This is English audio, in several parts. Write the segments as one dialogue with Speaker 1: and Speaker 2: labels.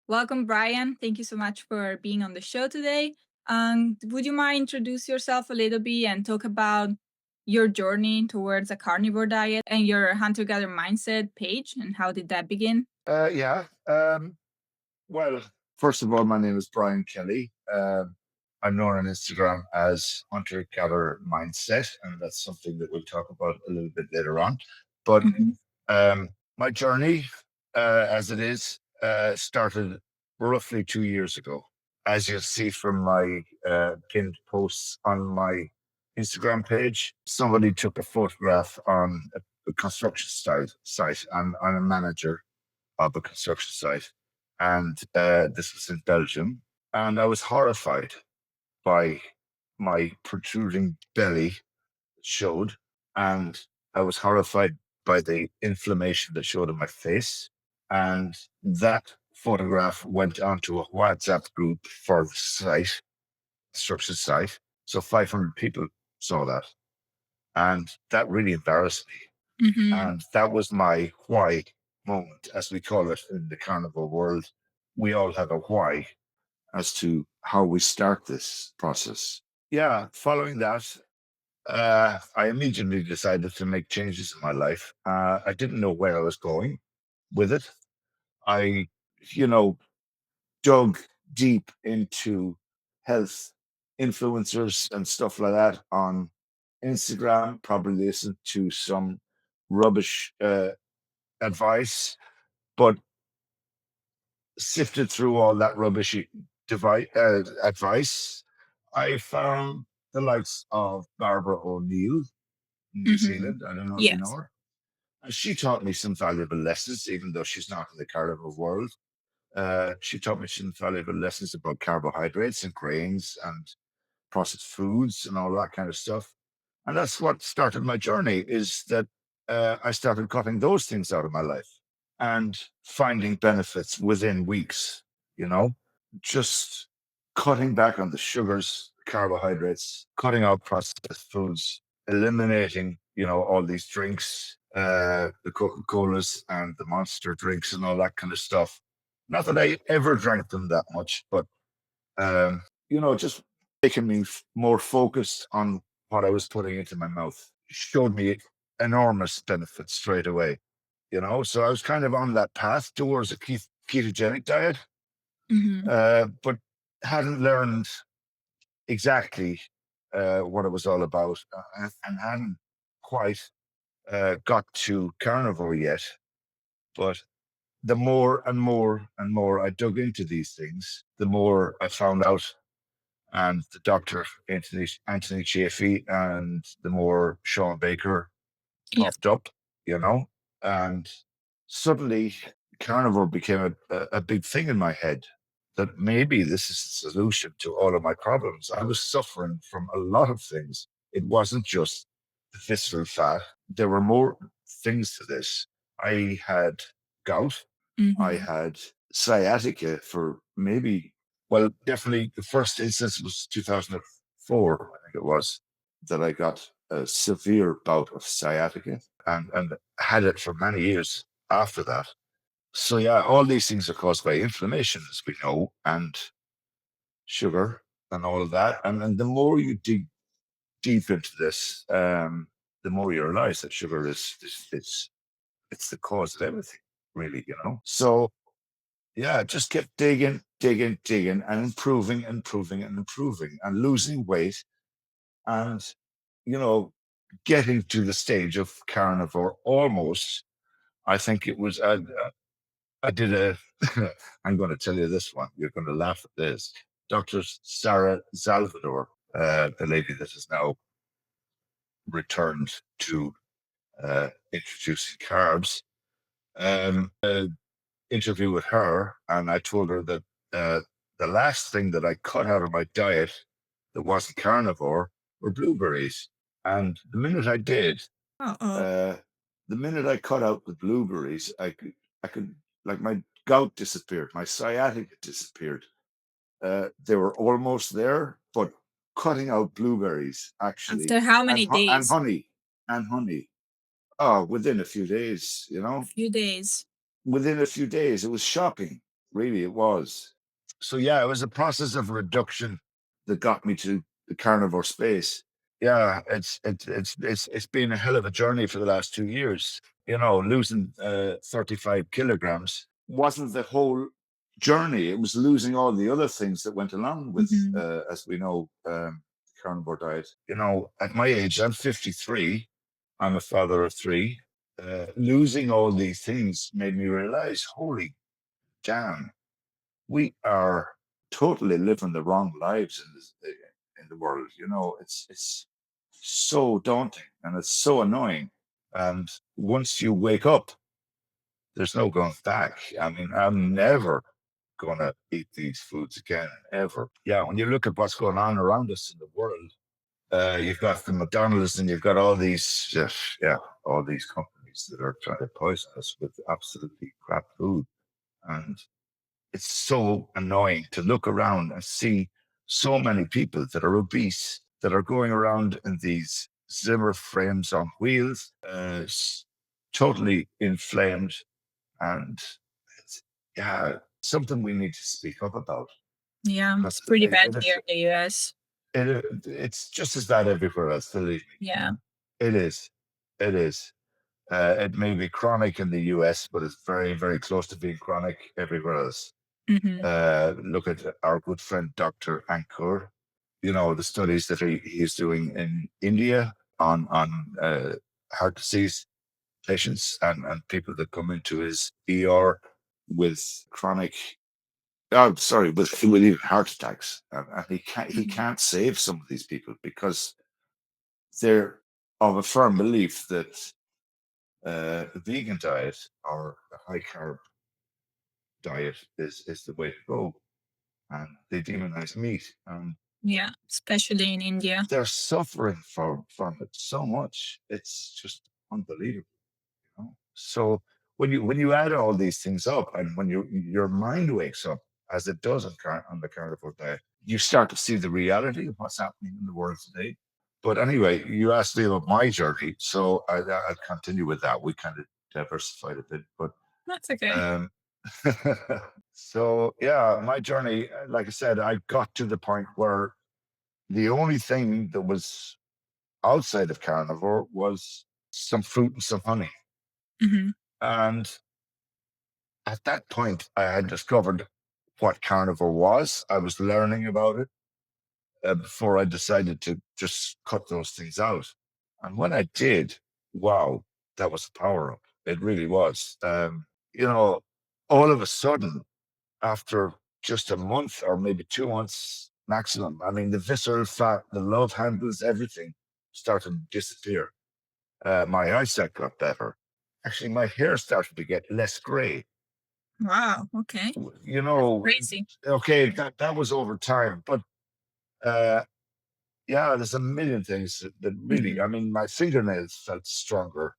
Speaker 1: Welcome, Brian. Thank you so much for being on the show today. Would you mind introduce yourself a little bit and talk about your journey towards a carnivore diet and your hunter-gatherer mindset page and how did that begin?
Speaker 2: Yeah. Well, first of all, my name is Brian Kelly. I'm known on Instagram as Hunter Gatherer Mindset, and that's something that we'll talk about a little bit later on. But
Speaker 1: Mhm.
Speaker 2: my journey, as it is, started roughly 2 years ago. As you'll see from my pinned posts on my Instagram page, somebody took a photograph on a construction site. I'm a manager of a construction site. And this was in Belgium. And I was horrified by my protruding belly that showed. And I was horrified by the inflammation that showed on my face. And that photograph went onto a WhatsApp group for the site, construction site. So 500 people saw that. And that really embarrassed me.
Speaker 1: Mhm.
Speaker 2: And that was my why moment, as we call it in the carnivore world. We all have a why as to how we start this process. Yeah, following that, I immediately decided to make changes in my life. I didn't know where I was going with it. I, you know, dug deep into health influencers and stuff like that on Instagram, probably listened to some rubbish advice, but sifted through all that rubbish advice, I found the likes of Barbara O'Neill in New
Speaker 1: Mhm.
Speaker 2: Zealand. I don't know if you know
Speaker 1: Yes.
Speaker 2: her. And she taught me some valuable lessons, even though she's not in the carnivore world. She taught me some valuable lessons about carbohydrates and grains and processed foods and all that kind of stuff. And that's what started my journey, is that I started cutting those things out of my life and finding benefits within weeks, you know, just cutting back on the sugars, carbohydrates, cutting out processed foods, eliminating, all these drinks, the Coca-Colas and the Monster drinks and all that kind of stuff. Not that I ever drank them that much, but just making me more focused on what I was putting into my mouth showed me enormous benefits straight away. So I was kind of on that path towards a ketogenic diet,
Speaker 1: Mhm.
Speaker 2: but hadn't learned exactly what it was all about, and hadn't quite got to carnivore yet. But the more and more and more I dug into these things, the more I found out, and the doctor Anthony Chaffee and the more Shawn Baker
Speaker 1: Yeah.
Speaker 2: popped up, and suddenly carnivore became a big thing in my head, that maybe this is the solution to all of my problems. I was suffering from a lot of things. It wasn't just the visceral fat. There were more things to this. I had gout. I
Speaker 1: Mhm.
Speaker 2: had sciatica for maybe, well, definitely the first instance was 2004, I think it was, that I got a severe bout of sciatica, and had it for many years after that. So yeah, all these things are caused by inflammation, as we know, and sugar and all of that. And the more you dig deep into this, the more you realize that sugar is it's the cause of everything, really. So yeah, just kept digging, and improving, and losing weight, and you know, getting to the stage of carnivore almost. I think it was. I did a. I'm going to tell you this one. You're going to laugh at this. Dr. Sarah Salvador, the lady that has now returned to introducing carbs. Interview with her, and I told her that the last thing that I cut out of my diet that wasn't carnivore were blueberries. And
Speaker 1: Uh-oh.
Speaker 2: uh, the minute I cut out the blueberries, I could, like, my gout disappeared, my sciatica disappeared. They were almost there, but cutting out blueberries actually,
Speaker 1: After how
Speaker 2: and
Speaker 1: many
Speaker 2: and
Speaker 1: days?
Speaker 2: honey. Oh, within a few days,
Speaker 1: A few days.
Speaker 2: within a few days, it was shocking. Really, it was. So yeah, it was a process of reduction that got me to the carnivore space. Yeah, it's been a hell of a journey for the last 2 years. You know, losing 35 kilograms wasn't the whole journey. It was losing all the other things that went along with,
Speaker 1: Hmm.
Speaker 2: as we know, carnivore diet. You know, at my age, I'm 53. I'm a father of three. Losing all these things made me realize, holy damn, we are totally living the wrong lives in the world. You know, it's so daunting and it's so annoying. And once you wake up, there's no going back. I mean, I'm never going to eat these foods again, ever. Yeah, when you look at what's going on around us in the world, you've got the McDonald's and you've got all these, yeah, all these companies that are trying to poison us with absolutely crap food. And it's so annoying to look around and see so many people that are obese that are going around in these Zimmer frames on wheels, totally inflamed. And it's, yeah, something we need to speak up about
Speaker 1: Yeah,
Speaker 2: because
Speaker 1: it's pretty bad here in the US.
Speaker 2: it's just as bad everywhere else, believe me.
Speaker 1: Yeah.
Speaker 2: It is. It is. It may be chronic in the US, but it's very, very close to being chronic everywhere else.
Speaker 1: Hmm.
Speaker 2: Look at our good friend Dr. Ankur. You know the studies that he's doing in India on heart disease patients and people that come into his ER with chronic. Oh, sorry, with even heart attacks, and he
Speaker 1: Hmm.
Speaker 2: can't save some of these people because they're of a firm belief that a vegan diet or a high carb diet is the way to go, and they demonize meat, and
Speaker 1: Yeah, especially in India.
Speaker 2: they're suffering from it so much. It's just unbelievable. You know? So when you add all these things up, and when your mind wakes up, as it does on the carnivore diet, you start to see the reality of what's happening in the world today. But anyway, you asked me about my journey, so I'll continue with that. We kind of diversified a bit, but
Speaker 1: That's okay.
Speaker 2: um, so yeah, my journey, like I said, I got to the point where the only thing that was outside of carnivore was some fruit and some honey.
Speaker 1: Hmm.
Speaker 2: And at that point, I had discovered what carnivore was. I was learning about it before I decided to just cut those things out. And when I did, wow, that was a power up. It really was. You know, all of a sudden, after just a month or maybe 2 months maximum, I mean, the visceral fat, the love handles, everything started to disappear. My eyesight got better. Actually, my hair started to get less gray.
Speaker 1: Wow. Okay.
Speaker 2: You
Speaker 1: That's
Speaker 2: know,
Speaker 1: crazy.
Speaker 2: okay, that was over time, but uh, yeah, there's a million things that really.
Speaker 1: Hmm.
Speaker 2: I mean, my fingernails felt stronger.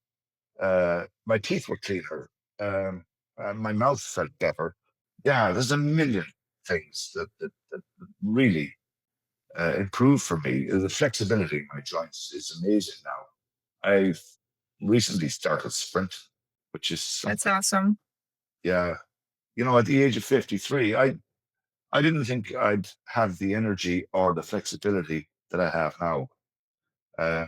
Speaker 2: My teeth were cleaner. My mouth felt better. Yeah, there's a million things that really improved for me. The flexibility in my joints is amazing now. I've recently started sprint, which is
Speaker 1: That's
Speaker 2: something.
Speaker 1: awesome.
Speaker 2: Yeah, you know, at the age of 53, I didn't think I'd have the energy or the flexibility that I have now. Uh,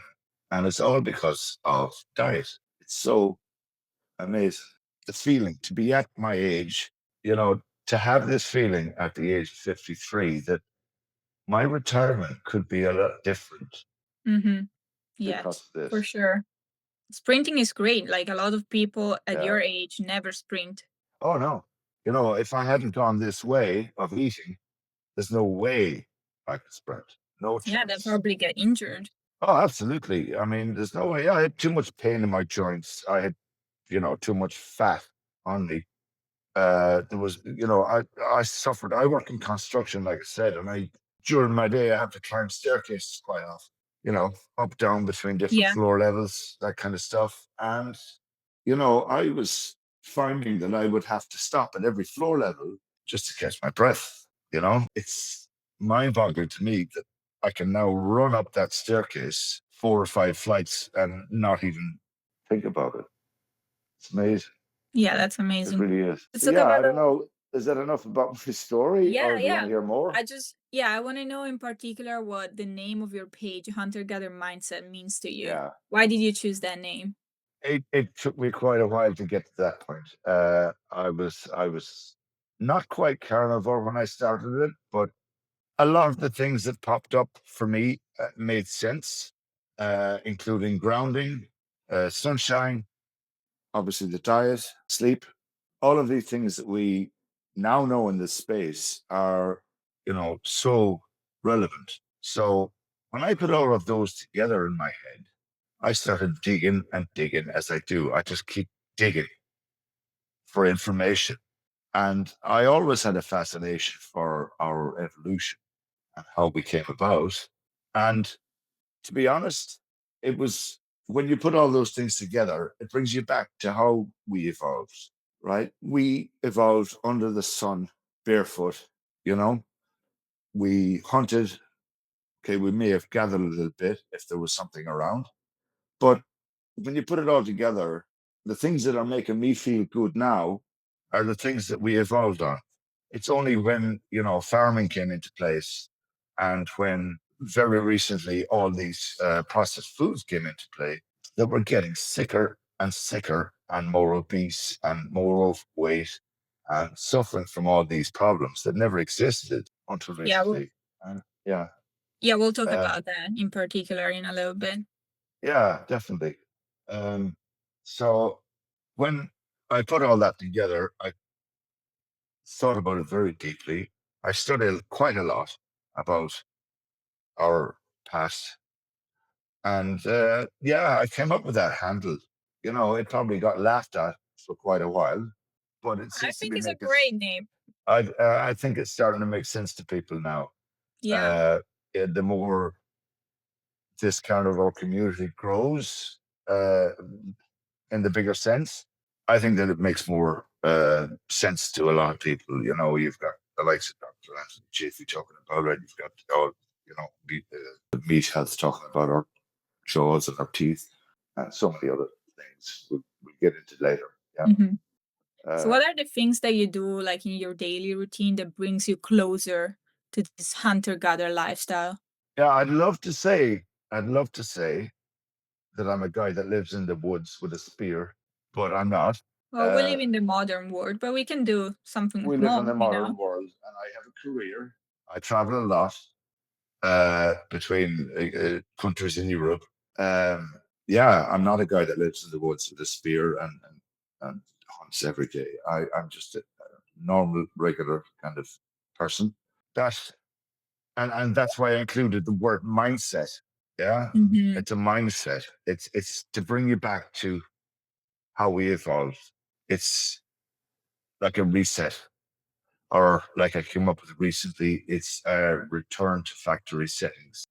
Speaker 2: and it's all because of diet. It's so amazing. The feeling to be at my age, you know, to have this feeling at the age of 53 that my retirement could be a lot different
Speaker 1: Hmm.
Speaker 2: because
Speaker 1: Yes,
Speaker 2: of
Speaker 1: for
Speaker 2: this.
Speaker 1: sure. Sprinting is great. Like a lot of people at
Speaker 2: Yeah.
Speaker 1: your age never sprint.
Speaker 2: Oh, no. You know, if I hadn't gone this way of eating, there's no way I could sprint. No
Speaker 1: Yeah, they'll
Speaker 2: chance.
Speaker 1: probably get injured.
Speaker 2: Oh, absolutely. I mean, there's no way. I had too much pain in my joints. I had, you know, too much fat on me. There was, you know, I suffered. I work in construction, like I said, and I during my day I have to climb staircases quite often. You know, up down between different
Speaker 1: Yeah.
Speaker 2: floor levels, that kind of stuff. And you know, I was finding that I would have to stop at every floor level just to catch my breath. You know, it's mind-boggling to me that I can now run up that staircase 4 or 5 flights and not even think about it. It's amazing.
Speaker 1: Yeah, that's
Speaker 2: It
Speaker 1: amazing.
Speaker 2: really is.
Speaker 1: Let's
Speaker 2: So
Speaker 1: talk
Speaker 2: yeah,
Speaker 1: about
Speaker 2: I don't know. is that enough about my story,
Speaker 1: Yeah,
Speaker 2: or do you want
Speaker 1: yeah.
Speaker 2: to hear more?
Speaker 1: I want to know in particular what the name of your page, Hunter Gather Mindset, means to you.
Speaker 2: Yeah.
Speaker 1: Why did you choose that name?
Speaker 2: It took me quite a while to get to that point. I was not quite carnivore when I started it, but a lot of the things that popped up for me made sense, including grounding, sunshine, obviously the diet, sleep. All of these things that we now know in this space are, so relevant. So when I put all of those together in my head, I started digging and digging as I do. I just keep digging for information. And I always had a fascination for our evolution and how we came about. And to be honest, it was when you put all those things together, it brings you back to how we evolved, right? We evolved under the sun, barefoot, you know, we hunted. Okay, we may have gathered a little bit if there was something around, but when you put it all together, the things that are making me feel good now are the things that we evolved on. It's only when, farming came into place and when very recently all these processed foods came into play that we're getting sicker and sicker and more obese and more overweight and suffering from all these problems that never existed until
Speaker 1: Yeah, well,
Speaker 2: recently. And yeah,
Speaker 1: yeah, we'll talk
Speaker 2: uh,
Speaker 1: about that in particular in a little bit.
Speaker 2: yeah, definitely. Um, so when I put all that together, I thought about it very deeply. I studied quite a lot about our past. And yeah, I came up with that handle. It probably got laughed at for quite a while, but it
Speaker 1: I
Speaker 2: seems to
Speaker 1: think
Speaker 2: be
Speaker 1: it's a
Speaker 2: making.
Speaker 1: great name.
Speaker 2: I think it's starting to make sense to people now.
Speaker 1: Yeah.
Speaker 2: Uh, the more this kind of our community grows, in the bigger sense, I think that it makes more sense to a lot of people. You've got the likes of Dr. Anthony Chaffee talking about it. You've got all, the meat health talking about our jaws and our teeth, and so many other things we'll get into later. Yeah.
Speaker 1: Mhm. So,
Speaker 2: Uh,
Speaker 1: what are the things that you do, like in your daily routine, that brings you closer to this hunter-gatherer lifestyle?
Speaker 2: yeah, I'd love to say that I'm a guy that lives in the woods with a spear, but I'm not.
Speaker 1: Well, we
Speaker 2: Uh,
Speaker 1: live in the modern world, but we can do something
Speaker 2: we live
Speaker 1: more,
Speaker 2: in the
Speaker 1: you
Speaker 2: modern
Speaker 1: know?
Speaker 2: world, and I have a career. I travel a lot. Between countries in Europe. Yeah, I'm not a guy that lives in the woods with a spear and hunts every day. I'm just a normal, regular kind of person. That and that's why I included the word mindset. Yeah,
Speaker 1: Mhm.
Speaker 2: it's a mindset. It's to bring you back to how we evolved. It's like a reset, or like I came up with recently. It's a return to factory settings.